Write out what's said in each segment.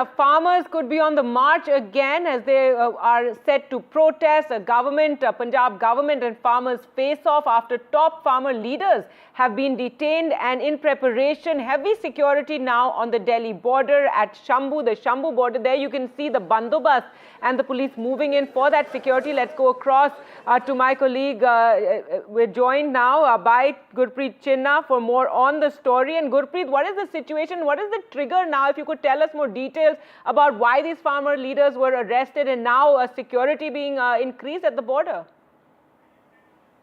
Farmers could be on the march again as they are set to protest. Punjab government and farmers face off after top farmer leaders have been detained and in preparation. Heavy security now on the Delhi border at Shambu, the Shambu border. There you can see the bandobast and the police moving in for that security. Let's go across to my colleague. We're joined now by Gurpreet Chinna for more on the story. And Gurpreet, what is the situation? What is the trigger now? If you could tell us more details about why these farmer leaders were arrested and now security being increased at the border.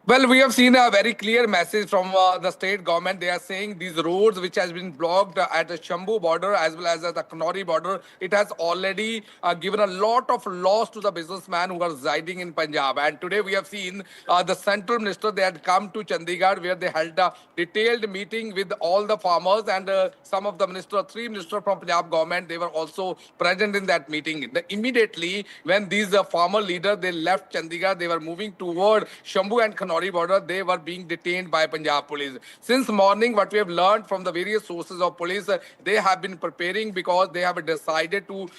Well, we have seen a very clear message from the state government. They are saying these roads which has been blocked at the Shambu border as well as at the Kanori border, it has already given a lot of loss to the businessmen who are residing in Punjab. And today we have seen the central minister, they had come to Chandigarh where they held a detailed meeting with all the farmers and some of the three ministers from Punjab government, they were also present in that meeting. Immediately when these farmer leaders, they left Chandigarh, they were moving toward Shambu and Kanori border, they were being detained by Punjab police. Since morning, what we have learned from the various sources of police, they have been preparing because they have decided to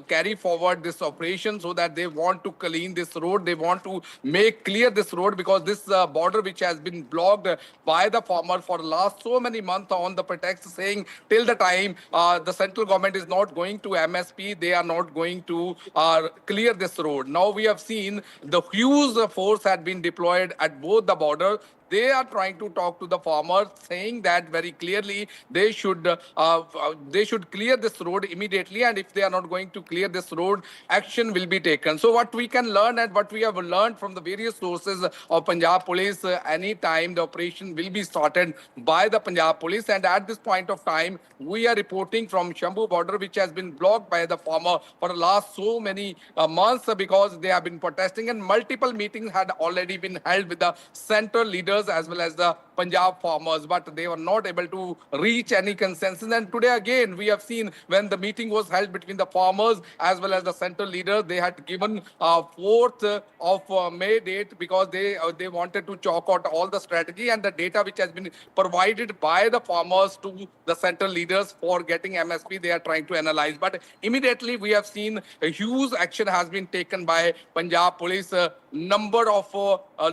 carry forward this operation so that they want to clean this road. They want to make clear this road because this border which has been blocked by the farmer for the last so many months on the pretext saying till the time the central government is not going to MSP, they are not going to clear this road. Now we have seen the huge force had been deployed at both the border. They are trying to talk to the farmers, saying that very clearly they should clear this road immediately, and if they are not going to clear this road, action will be taken. So what we can learn and what we have learned from the various sources of Punjab police, any time the operation will be started by the Punjab police, and at this point of time, we are reporting from Shambu border, which has been blocked by the farmer for the last so many months because they have been protesting, and multiple meetings had already been held with the central leaders as well as the Punjab farmers, but they were not able to reach any consensus. And today again, we have seen when the meeting was held between the farmers as well as the central leaders, they had given 4th of May date because they wanted to chalk out all the strategy and the data which has been provided by the farmers to the central leaders for getting MSP. They are trying to analyze, but immediately we have seen a huge action has been taken by Punjab police. Number of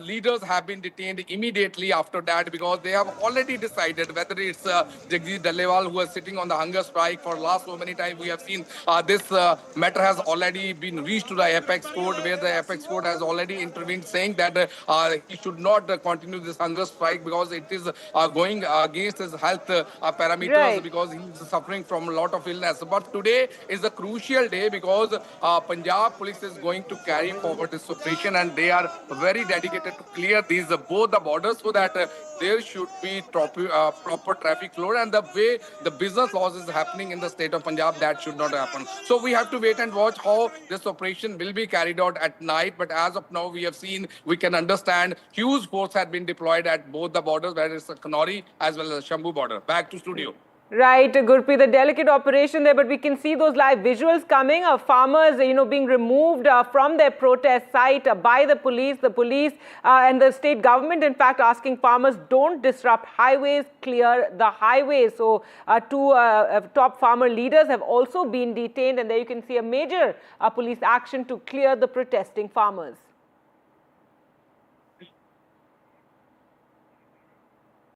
leaders have been detained immediately after that because they have already decided whether it's Jagdish Dallewal who is sitting on the hunger strike for last so many times. We have seen this matter has already been reached to the Apex Court where the Apex Court has already intervened saying that he should not continue this hunger strike because it is going against his health parameters because he is suffering from a lot of illness. But today is a crucial day because Punjab police is going to carry forward this operation and they are very dedicated to clear these both the borders so that there should be proper traffic flow, and the way the business laws is happening in the state of Punjab, that should not happen. So we have to wait and watch how this operation will be carried out at night. But as of now, we have seen, we can understand huge force had been deployed at both the borders, whether it's the Kanori as well as the Shambu border. Back to studio. Right, Gurpreet, the delicate operation there, but we can see those live visuals coming of farmers, being removed from their protest site by the police. The police and the state government, in fact, asking farmers don't disrupt highways, clear the highways. So two top farmer leaders have also been detained, and there you can see a major police action to clear the protesting farmers.